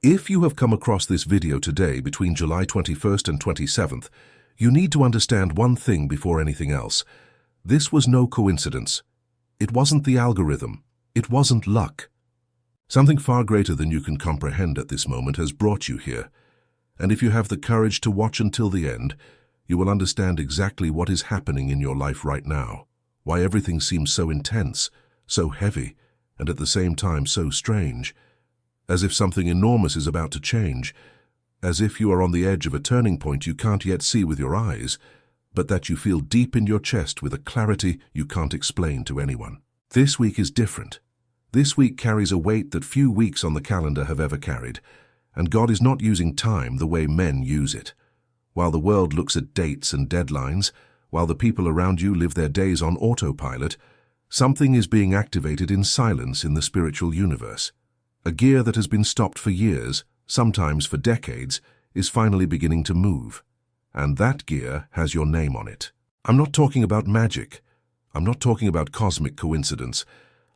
If you have come across this video today between July 21st and 27th, you need to understand one thing before anything else. This was no coincidence. It wasn't the algorithm. It wasn't luck. Something far greater than you can comprehend at this moment has brought you here. And if you have the courage to watch until the end, you will understand exactly what is happening in your life right now, why everything seems so intense, so heavy, and at the same time so strange. As if something enormous is about to change, as if you are on the edge of a turning point you can't yet see with your eyes, but that you feel deep in your chest with a clarity you can't explain to anyone. This week is different. This week carries a weight that few weeks on the calendar have ever carried, and God is not using time the way men use it. While the world looks at dates and deadlines, while the people around you live their days on autopilot, something is being activated in silence in the spiritual universe. A gear that has been stopped for years, sometimes for decades, is finally beginning to move. And that gear has your name on it. I'm not talking about magic. I'm not talking about cosmic coincidence.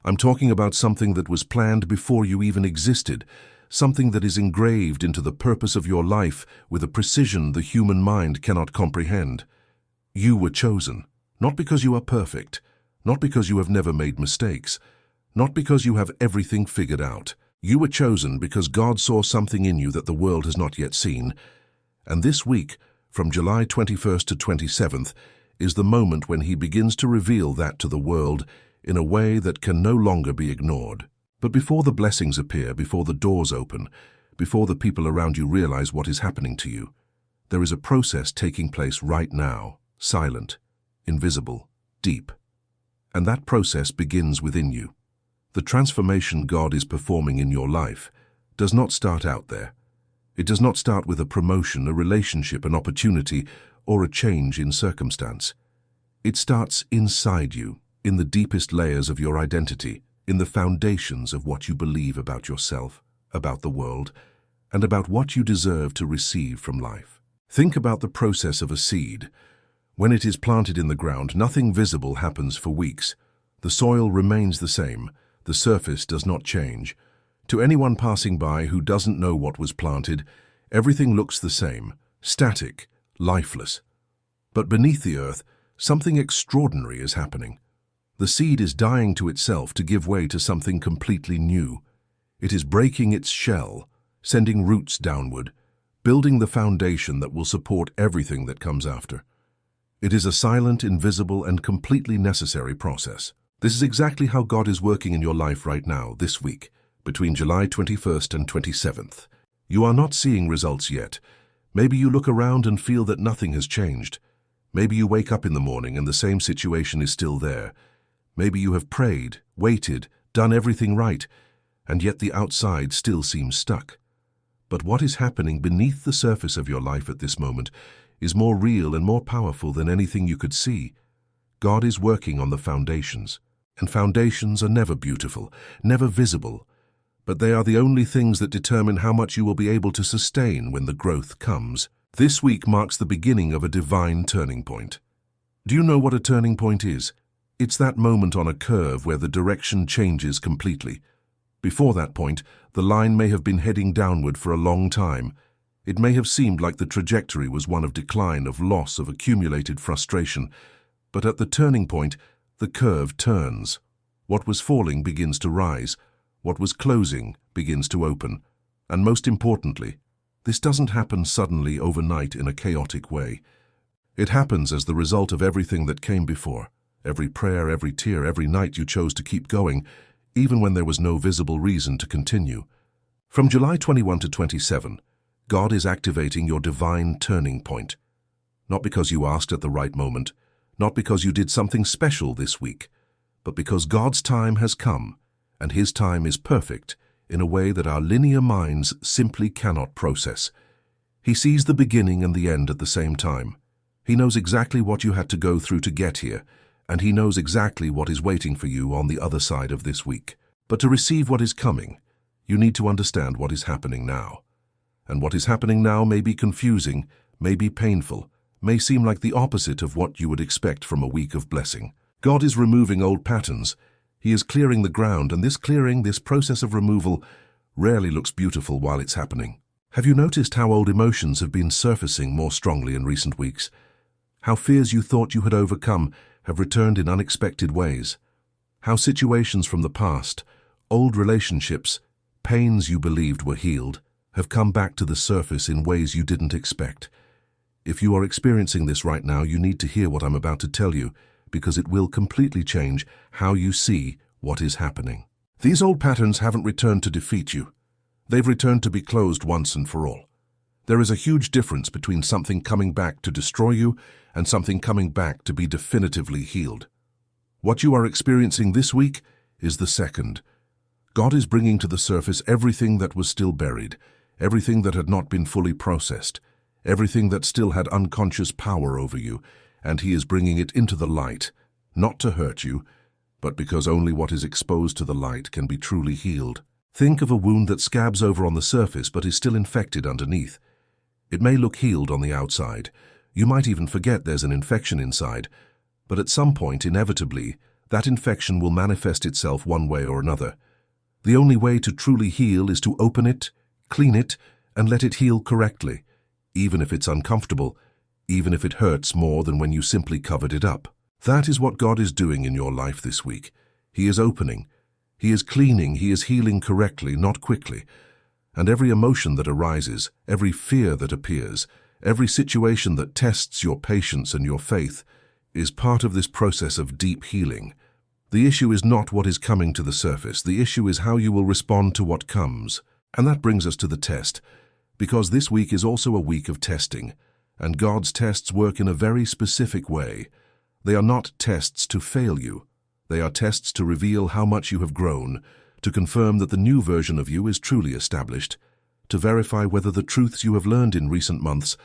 I'm talking about something that was planned before you even existed, something that is engraved into the purpose of your life with a precision the human mind cannot comprehend. You were chosen, not because you are perfect, not because you have never made mistakes, not because you have everything figured out. You were chosen because God saw something in you that the world has not yet seen. And this week, from July 21st to 27th, is the moment when He begins to reveal that to the world in a way that can no longer be ignored. But before the blessings appear, before the doors open, before the people around you realize what is happening to you, there is a process taking place right now, silent, invisible, deep. And that process begins within you. The transformation God is performing in your life does not start out there. It does not start with a promotion, a relationship, an opportunity, or a change in circumstance. It starts inside you, in the deepest layers of your identity, in the foundations of what you believe about yourself, about the world, and about what you deserve to receive from life. Think about the process of a seed. When it is planted in the ground, nothing visible happens for weeks. The soil remains the same. The surface does not change. To anyone passing by who doesn't know what was planted, everything looks the same, static, lifeless. But beneath the earth, something extraordinary is happening. The seed is dying to itself to give way to something completely new. It is breaking its shell, sending roots downward, building the foundation that will support everything that comes after. It is a silent, invisible, and completely necessary process. This is exactly how God is working in your life right now, this week, between July 21st and 27th. You are not seeing results yet. Maybe you look around and feel that nothing has changed. Maybe you wake up in the morning and the same situation is still there. Maybe you have prayed, waited, done everything right, and yet the outside still seems stuck. But what is happening beneath the surface of your life at this moment is more real and more powerful than anything you could see. God is working on the foundations. And foundations are never beautiful, never visible, but they are the only things that determine how much you will be able to sustain when the growth comes. This week marks the beginning of a divine turning point. Do you know what a turning point is? It's that moment on a curve where the direction changes completely. Before that point, the line may have been heading downward for a long time. It may have seemed like the trajectory was one of decline, of loss, of accumulated frustration. But at the turning point, the curve turns. What was falling begins to rise. What was closing begins to open. And most importantly, this doesn't happen suddenly overnight in a chaotic way. It happens as the result of everything that came before. Every prayer, every tear, every night you chose to keep going, even when there was no visible reason to continue. From July 21 to 27, God is activating your divine turning point. Not because you asked at the right moment, not because you did something special this week, but because God's time has come, and His time is perfect in a way that our linear minds simply cannot process. He sees the beginning and the end at the same time. He knows exactly what you had to go through to get here, and He knows exactly what is waiting for you on the other side of this week. But to receive what is coming, you need to understand what is happening now. And what is happening now may be confusing, may be painful, may seem like the opposite of what you would expect from a week of blessing. God is removing old patterns. He is clearing the ground, and this clearing, this process of removal, rarely looks beautiful while it's happening. Have you noticed how old emotions have been surfacing more strongly in recent weeks? How fears you thought you had overcome have returned in unexpected ways? How situations from the past, old relationships, pains you believed were healed, have come back to the surface in ways you didn't expect? If you are experiencing this right now, you need to hear what I'm about to tell you, because it will completely change how you see what is happening. These old patterns haven't returned to defeat you. They've returned to be closed once and for all. There is a huge difference between something coming back to destroy you and something coming back to be definitively healed. What you are experiencing this week is the second. God is bringing to the surface everything that was still buried, everything that had not been fully processed, everything that still had unconscious power over you, and He is bringing it into the light, not to hurt you, but because only what is exposed to the light can be truly healed. Think of a wound that scabs over on the surface but is still infected underneath. It may look healed on the outside. You might even forget there's an infection inside, but at some point, inevitably, that infection will manifest itself one way or another. The only way to truly heal is to open it, clean it, and let it heal correctly, even if it's uncomfortable, even if it hurts more than when you simply covered it up. That is what God is doing in your life this week. He is opening. He is cleaning. He is healing correctly, not quickly. And every emotion that arises, every fear that appears, every situation that tests your patience and your faith is part of this process of deep healing. The issue is not what is coming to the surface. The issue is how you will respond to what comes. And that brings us to the test, because this week is also a week of testing, and God's tests work in a very specific way. They are not tests to fail you. They are tests to reveal how much you have grown, to confirm that the new version of you is truly established, to verify whether the truths you have learned in recent months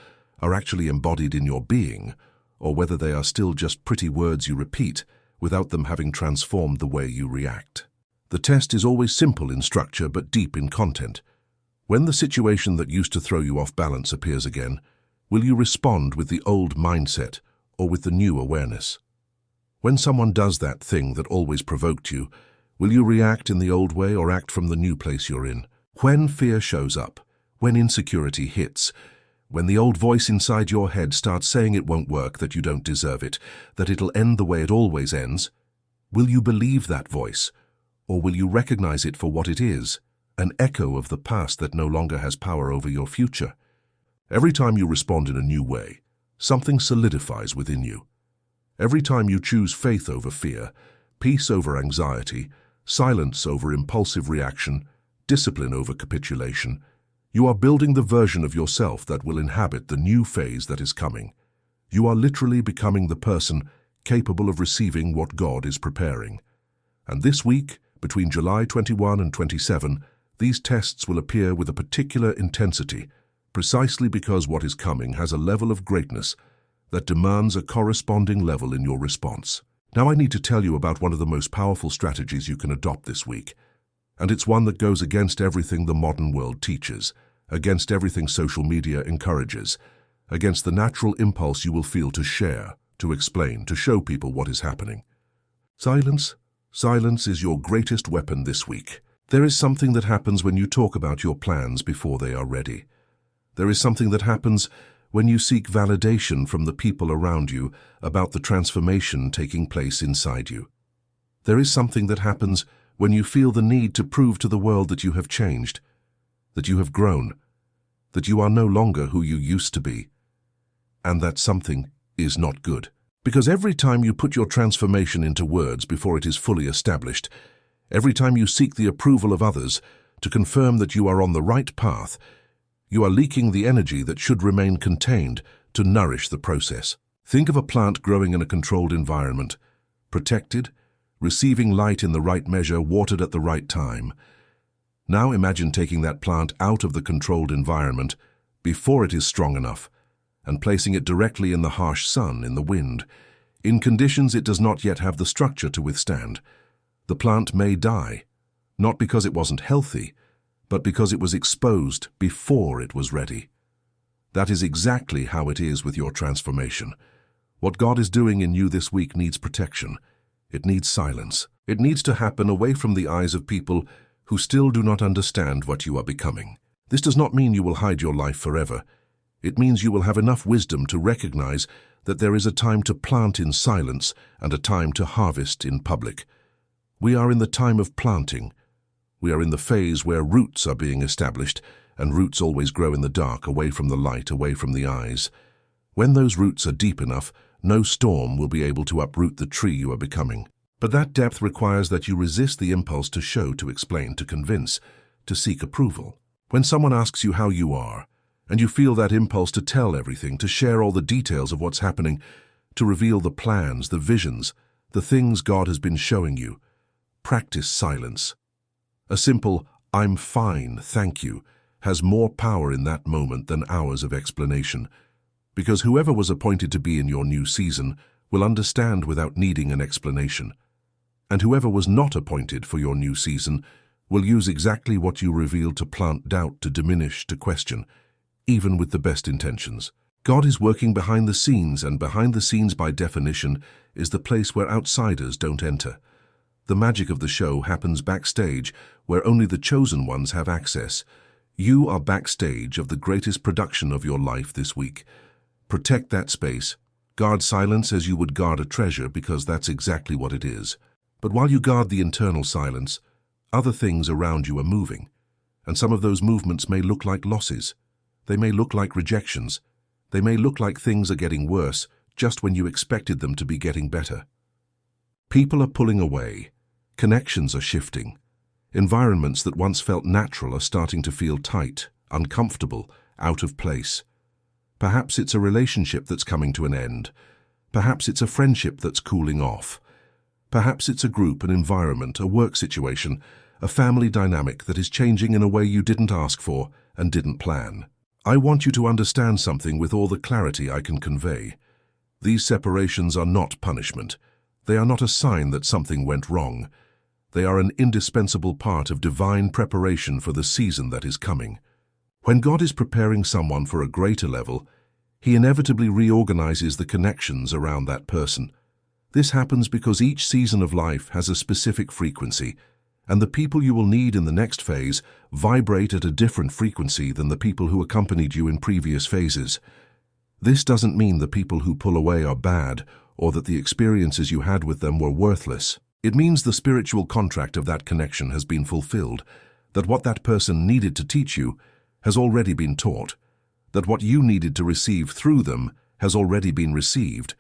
are actually embodied in your being, or whether they are still just pretty words you repeat without them having transformed the way you react. The test is always simple in structure but deep in content. When the situation that used to throw you off balance appears again, will you respond with the old mindset or with the new awareness? When someone does that thing that always provoked you, will you react in the old way or act from the new place you're in? When fear shows up, when insecurity hits, when the old voice inside your head starts saying it won't work, that you don't deserve it, that it'll end the way it always ends, will you believe that voice, or will you recognize it for what it is, an echo of the past that no longer has power over your future? Every time you respond in a new way, something solidifies within you. Every time you choose faith over fear, peace over anxiety, silence over impulsive reaction, discipline over capitulation, you are building the version of yourself that will inhabit the new phase that is coming. You are literally becoming the person capable of receiving what God is preparing. And this week, between July 21 and 27, these tests will appear with a particular intensity, precisely because what is coming has a level of greatness that demands a corresponding level in your response. Now I need to tell you about one of the most powerful strategies you can adopt this week. And it's one that goes against everything the modern world teaches, against everything social media encourages, against the natural impulse you will feel to share, to explain, to show people what is happening. Silence. Silence is your greatest weapon this week. There is something that happens when you talk about your plans before they are ready. There is something that happens when you seek validation from the people around you about the transformation taking place inside you. There is something that happens when you feel the need to prove to the world that you have changed, that you have grown, that you are no longer who you used to be, and that something is not good. Because every time you put your transformation into words before it is fully established, every time you seek the approval of others to confirm that you are on the right path, you are leaking the energy that should remain contained to nourish the process. Think of a plant growing in a controlled environment, protected, receiving light in the right measure, watered at the right time. Now imagine taking that plant out of the controlled environment before it is strong enough and placing it directly in the harsh sun, in the wind, in conditions it does not yet have the structure to withstand. The plant may die, not because it wasn't healthy, but because it was exposed before it was ready. That is exactly how it is with your transformation. What God is doing in you this week needs protection. It needs silence. It needs to happen away from the eyes of people who still do not understand what you are becoming. This does not mean you will hide your life forever. It means you will have enough wisdom to recognize that there is a time to plant in silence and a time to harvest in public. We are in the time of planting. We are in the phase where roots are being established, and roots always grow in the dark, away from the light, away from the eyes. When those roots are deep enough, no storm will be able to uproot the tree you are becoming. But that depth requires that you resist the impulse to show, to explain, to convince, to seek approval. When someone asks you how you are, and you feel that impulse to tell everything, to share all the details of what's happening, to reveal the plans, the visions, the things God has been showing you, practice silence. A simple, "I'm fine, thank you," has more power in that moment than hours of explanation. Because whoever was appointed to be in your new season will understand without needing an explanation. And whoever was not appointed for your new season will use exactly what you revealed to plant doubt, to diminish, to question, even with the best intentions. God is working behind the scenes, and behind the scenes, by definition, is the place where outsiders don't enter. The magic of the show happens backstage, where only the chosen ones have access. You are backstage of the greatest production of your life this week. Protect that space. Guard silence as you would guard a treasure, because that's exactly what it is. But while you guard the internal silence, other things around you are moving. And some of those movements may look like losses. They may look like rejections. They may look like things are getting worse just when you expected them to be getting better. People are pulling away. Connections are shifting. Environments that once felt natural are starting to feel tight, uncomfortable, out of place. Perhaps it's a relationship that's coming to an end. Perhaps it's a friendship that's cooling off. Perhaps it's a group, an environment, a work situation, a family dynamic that is changing in a way you didn't ask for and didn't plan. I want you to understand something with all the clarity I can convey. These separations are not punishment. They are not a sign that something went wrong. They are an indispensable part of divine preparation for the season that is coming. When God is preparing someone for a greater level, He inevitably reorganizes the connections around that person. This happens because each season of life has a specific frequency, and the people you will need in the next phase vibrate at a different frequency than the people who accompanied you in previous phases. This doesn't mean the people who pull away are bad, or that the experiences you had with them were worthless. It means the spiritual contract of that connection has been fulfilled, that what that person needed to teach you has already been taught, that what you needed to receive through them has already been received,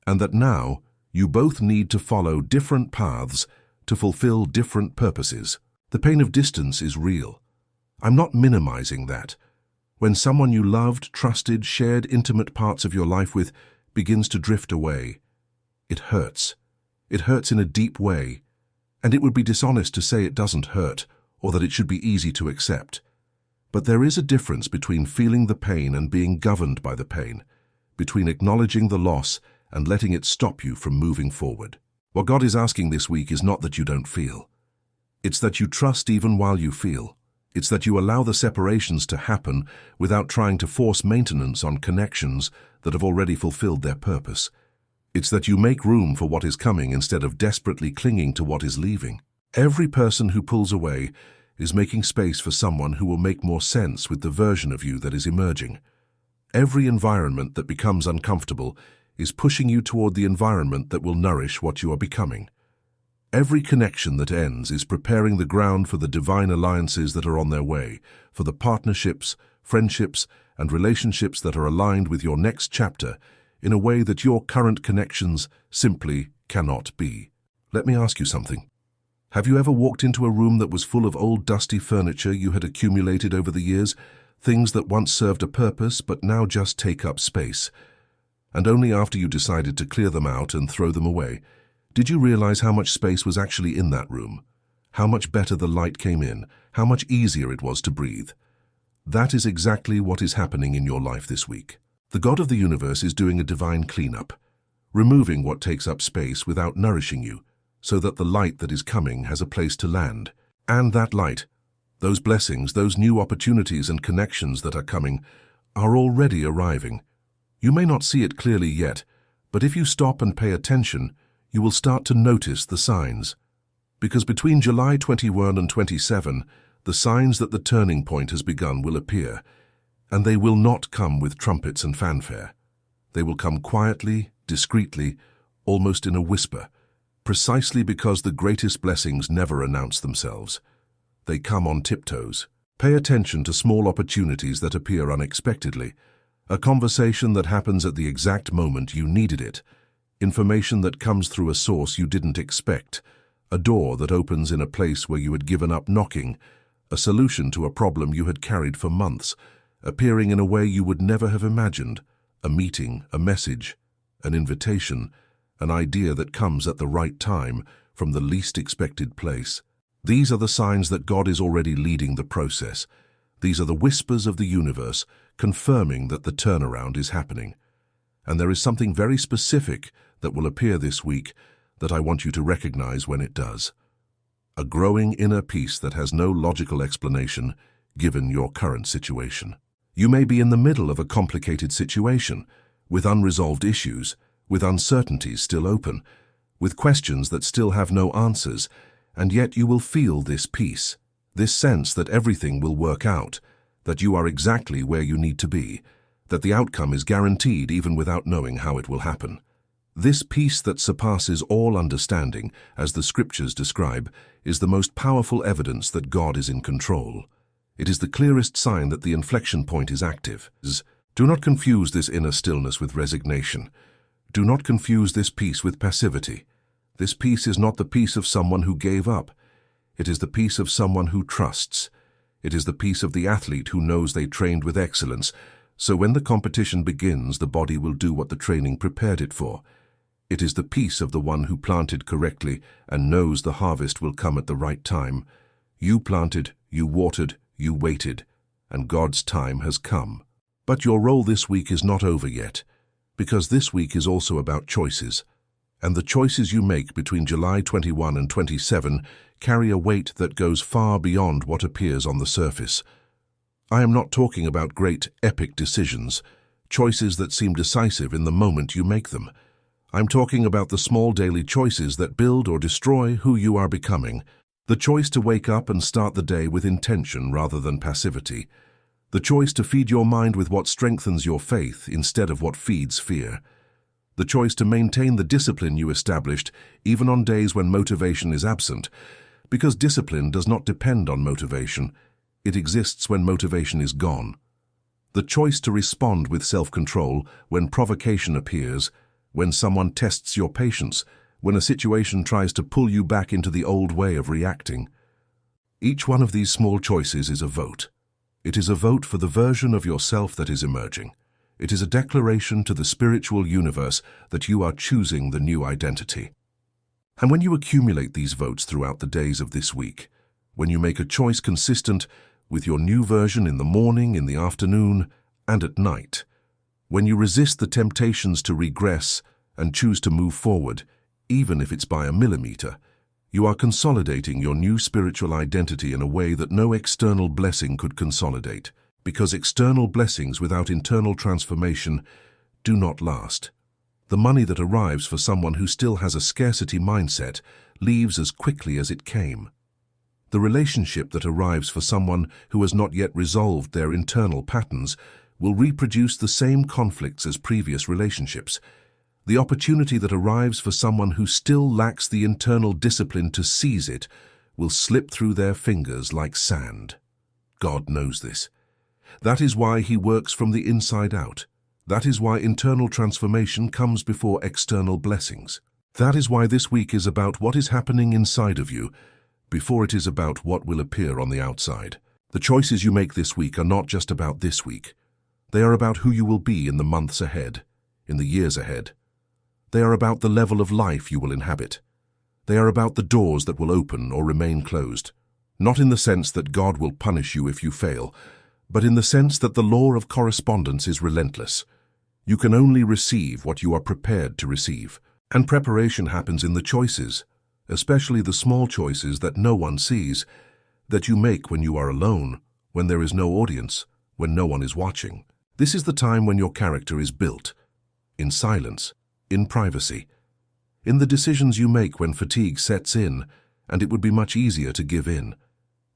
and that now you both need to follow different paths to fulfill different purposes. The pain of distance is real. I'm not minimizing that. When someone you loved, trusted, shared intimate parts of your life with begins to drift away, it hurts. It hurts in a deep way, and it would be dishonest to say it doesn't hurt or that it should be easy to accept. But there is a difference between feeling the pain and being governed by the pain, between acknowledging the loss and letting it stop you from moving forward. What God is asking this week is not that you don't feel. It's that you trust even while you feel. It's that you allow the separations to happen without trying to force maintenance on connections that have already fulfilled their purpose. It's that you make room for what is coming instead of desperately clinging to what is leaving. Every person who pulls away is making space for someone who will make more sense with the version of you that is emerging. Every environment that becomes uncomfortable is pushing you toward the environment that will nourish what you are becoming. Every connection that ends is preparing the ground for the divine alliances that are on their way, for the partnerships, friendships, and relationships that are aligned with your next chapter in a way that your current connections simply cannot be. Let me ask you something. Have you ever walked into a room that was full of old dusty furniture you had accumulated over the years, things that once served a purpose but now just take up space? And only after you decided to clear them out and throw them away, did you realize how much space was actually in that room? How much better the light came in? How much easier it was to breathe? That is exactly what is happening in your life this week. The God of the universe is doing a divine cleanup, removing what takes up space without nourishing you, so that the light that is coming has a place to land. And that light, those blessings, those new opportunities and connections that are coming, are already arriving. You may not see it clearly yet, but if you stop and pay attention, you will start to notice the signs. Because between July 21 and 27, the signs that the turning point has begun will appear, and they will not come with trumpets and fanfare. They will come quietly, discreetly, almost in a whisper, precisely because the greatest blessings never announce themselves. They come on tiptoes. Pay attention to small opportunities that appear unexpectedly, a conversation that happens at the exact moment you needed it, information that comes through a source you didn't expect, a door that opens in a place where you had given up knocking, a solution to a problem you had carried for months, appearing in a way you would never have imagined, a meeting, a message, an invitation, an idea that comes at the right time from the least expected place. These are the signs that God is already leading the process. These are the whispers of the universe confirming that the turnaround is happening. And there is something very specific that will appear this week that I want you to recognize when it does. A growing inner peace that has no logical explanation given your current situation. You may be in the middle of a complicated situation, with unresolved issues, with uncertainties still open, with questions that still have no answers, and yet you will feel this peace, this sense that everything will work out, that you are exactly where you need to be, that the outcome is guaranteed even without knowing how it will happen. This peace that surpasses all understanding, as the scriptures describe, is the most powerful evidence that God is in control. It is the clearest sign that the inflection point is active. Do not confuse this inner stillness with resignation. Do not confuse this peace with passivity. This peace is not the peace of someone who gave up. It is the peace of someone who trusts. It is the peace of the athlete who knows they trained with excellence, so when the competition begins, the body will do what the training prepared it for. It is the peace of the one who planted correctly and knows the harvest will come at the right time. You planted, you watered, you waited, and God's time has come. But your role this week is not over yet, because this week is also about choices. And the choices you make between July 21 and 27 carry a weight that goes far beyond what appears on the surface. I am not talking about great, epic decisions, choices that seem decisive in the moment you make them. I'm talking about the small daily choices that build or destroy who you are becoming. The choice to wake up and start the day with intention rather than passivity. The choice to feed your mind with what strengthens your faith instead of what feeds fear. The choice to maintain the discipline you established even on days when motivation is absent, because discipline does not depend on motivation. It exists when motivation is gone. The choice to respond with self-control when provocation appears, when someone tests your patience, when a situation tries to pull you back into the old way of reacting. Each one of these small choices is a vote. It is a vote for the version of yourself that is emerging. It is a declaration to the spiritual universe that you are choosing the new identity. And when you accumulate these votes throughout the days of this week, when you make a choice consistent with your new version in the morning, in the afternoon, and at night, when you resist the temptations to regress and choose to move forward, even if it's by a millimeter, you are consolidating your new spiritual identity in a way that no external blessing could consolidate, because external blessings without internal transformation do not last. The money that arrives for someone who still has a scarcity mindset leaves as quickly as it came. The relationship that arrives for someone who has not yet resolved their internal patterns will reproduce the same conflicts as previous relationships. The opportunity that arrives for someone who still lacks the internal discipline to seize it will slip through their fingers like sand. God knows this. That is why He works from the inside out. That is why internal transformation comes before external blessings. That is why this week is about what is happening inside of you before it is about what will appear on the outside. The choices you make this week are not just about this week. They are about who you will be in the months ahead, in the years ahead. They are about the level of life you will inhabit. They are about the doors that will open or remain closed, not in the sense that God will punish you if you fail, but in the sense that the law of correspondence is relentless. You can only receive what you are prepared to receive, and preparation happens in the choices, especially the small choices that no one sees, that you make when you are alone, when there is no audience, when no one is watching. This is the time when your character is built, in silence, in privacy, in the decisions you make when fatigue sets in and it would be much easier to give in.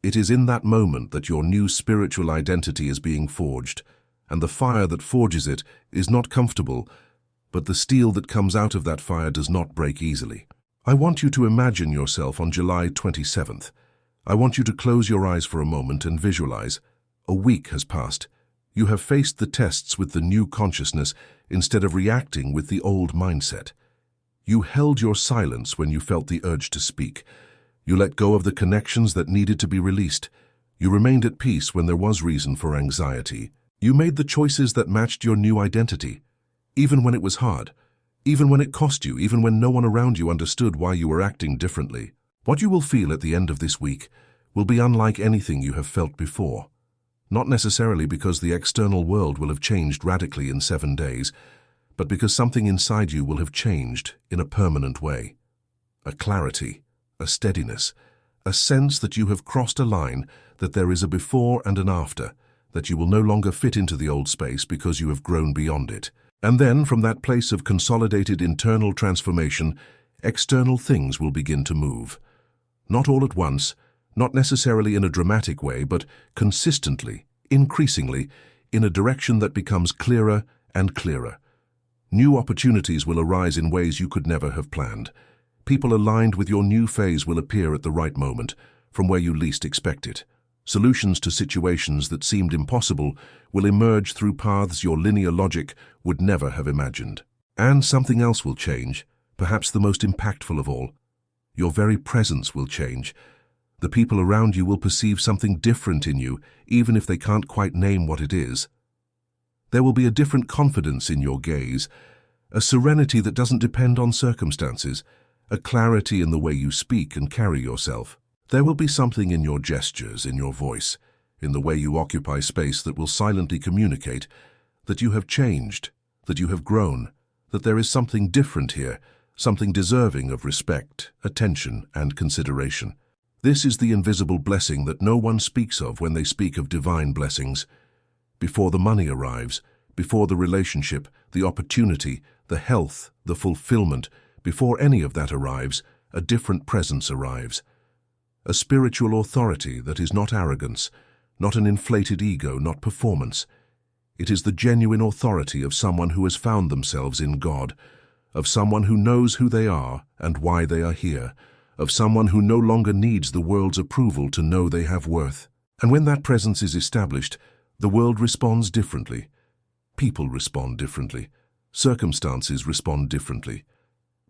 It is in that moment that your new spiritual identity is being forged, and the fire that forges it is not comfortable, but the steel that comes out of that fire does not break easily. I want you to imagine yourself on July 27th. I want you to close your eyes for a moment and visualize. A week has passed. You have faced the tests with the new consciousness instead of reacting with the old mindset. You held your silence when you felt the urge to speak. You let go of the connections that needed to be released. You remained at peace when there was reason for anxiety. You made the choices that matched your new identity, even when it was hard, even when it cost you, even when no one around you understood why you were acting differently. What you will feel at the end of this week will be unlike anything you have felt before. Not necessarily because the external world will have changed radically in 7 days, but because something inside you will have changed in a permanent way. A clarity, a steadiness, a sense that you have crossed a line, that there is a before and an after, that you will no longer fit into the old space because you have grown beyond it. And then, from that place of consolidated internal transformation, external things will begin to move. Not all at once, not necessarily in a dramatic way, but consistently, increasingly, in a direction that becomes clearer and clearer. New opportunities will arise in ways you could never have planned. People aligned with your new phase will appear at the right moment, from where you least expect it. Solutions to situations that seemed impossible will emerge through paths your linear logic would never have imagined. And something else will change, perhaps the most impactful of all. Your very presence will change. The people around you will perceive something different in you, even if they can't quite name what it is. There will be a different confidence in your gaze, a serenity that doesn't depend on circumstances, a clarity in the way you speak and carry yourself. There will be something in your gestures, in your voice, in the way you occupy space that will silently communicate that you have changed, that you have grown, that there is something different here, something deserving of respect, attention, and consideration. This is the invisible blessing that no one speaks of when they speak of divine blessings. Before the money arrives, before the relationship, the opportunity, the health, the fulfillment, before any of that arrives, a different presence arrives. A spiritual authority that is not arrogance, not an inflated ego, not performance. It is the genuine authority of someone who has found themselves in God, of someone who knows who they are and why they are here, of someone who no longer needs the world's approval to know they have worth. And when that presence is established, the world responds differently. People respond differently. Circumstances respond differently.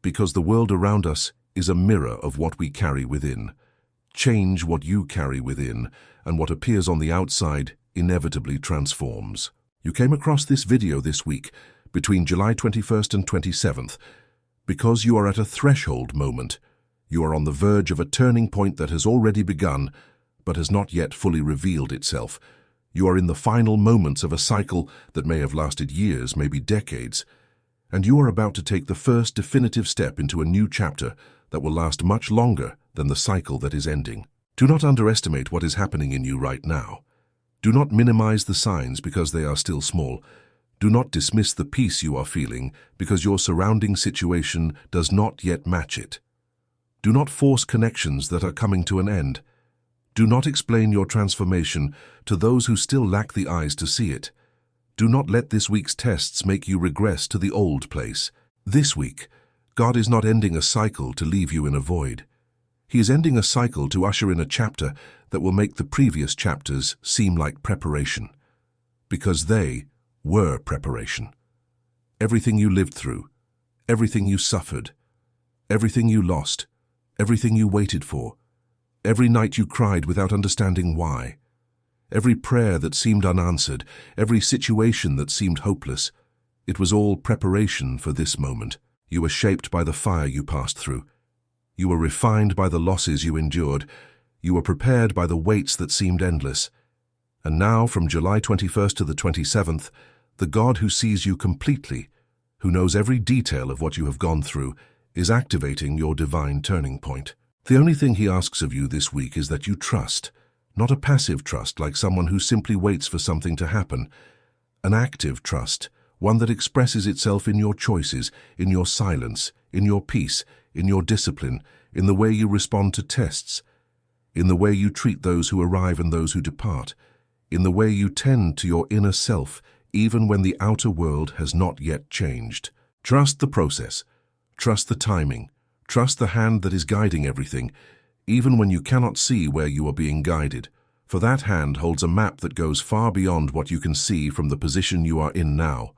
Because the world around us is a mirror of what we carry within. Change what you carry within, and what appears on the outside inevitably transforms. You came across this video this week, between July 21st and 27th, because you are at a threshold moment. You are on the verge of a turning point that has already begun, but has not yet fully revealed itself. You are in the final moments of a cycle that may have lasted years, maybe decades, and you are about to take the first definitive step into a new chapter that will last much longer than the cycle that is ending. Do not underestimate what is happening in you right now. Do not minimize the signs because they are still small. Do not dismiss the peace you are feeling because your surrounding situation does not yet match it. Do not force connections that are coming to an end. Do not explain your transformation to those who still lack the eyes to see it. Do not let this week's tests make you regress to the old place. This week, God is not ending a cycle to leave you in a void. He is ending a cycle to usher in a chapter that will make the previous chapters seem like preparation. Because they were preparation. Everything you lived through, everything you suffered, everything you lost, everything you waited for, every night you cried without understanding why, every prayer that seemed unanswered, every situation that seemed hopeless, it was all preparation for this moment. You were shaped by the fire you passed through. You were refined by the losses you endured. You were prepared by the weights that seemed endless. And now, from July 21st to the 27th, the God who sees you completely, who knows every detail of what you have gone through, is activating your divine turning point. The only thing he asks of you this week is that you trust, not a passive trust like someone who simply waits for something to happen, an active trust, one that expresses itself in your choices, in your silence, in your peace, in your discipline, in the way you respond to tests, in the way you treat those who arrive and those who depart, in the way you tend to your inner self, even when the outer world has not yet changed. Trust the process. Trust the timing. Trust the hand that is guiding everything, even when you cannot see where you are being guided. For that hand holds a map that goes far beyond what you can see from the position you are in now.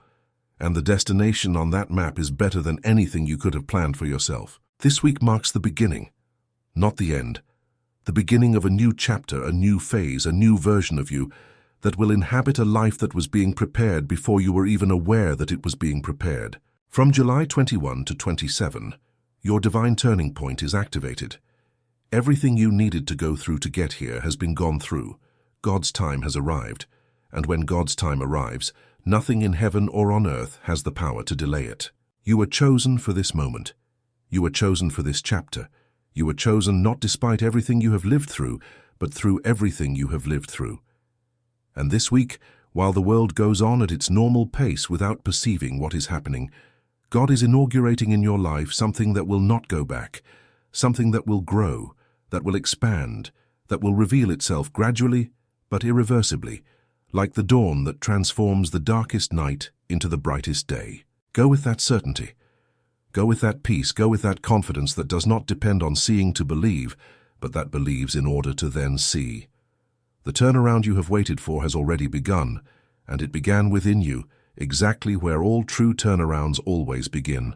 And the destination on that map is better than anything you could have planned for yourself. This week marks the beginning, not the end. The beginning of a new chapter, a new phase, a new version of you that will inhabit a life that was being prepared before you were even aware that it was being prepared. From July 21 to 27, your divine turning point is activated. Everything you needed to go through to get here has been gone through. God's time has arrived, and when God's time arrives, nothing in heaven or on earth has the power to delay it. You were chosen for this moment. You were chosen for this chapter. You were chosen not despite everything you have lived through, but through everything you have lived through. And this week, while the world goes on at its normal pace without perceiving what is happening, God is inaugurating in your life something that will not go back, something that will grow, that will expand, that will reveal itself gradually but irreversibly, like the dawn that transforms the darkest night into the brightest day. Go with that certainty. Go with that peace. Go with that confidence that does not depend on seeing to believe, but that believes in order to then see. The turnaround you have waited for has already begun, and it began within you, exactly where all true turnarounds always begin.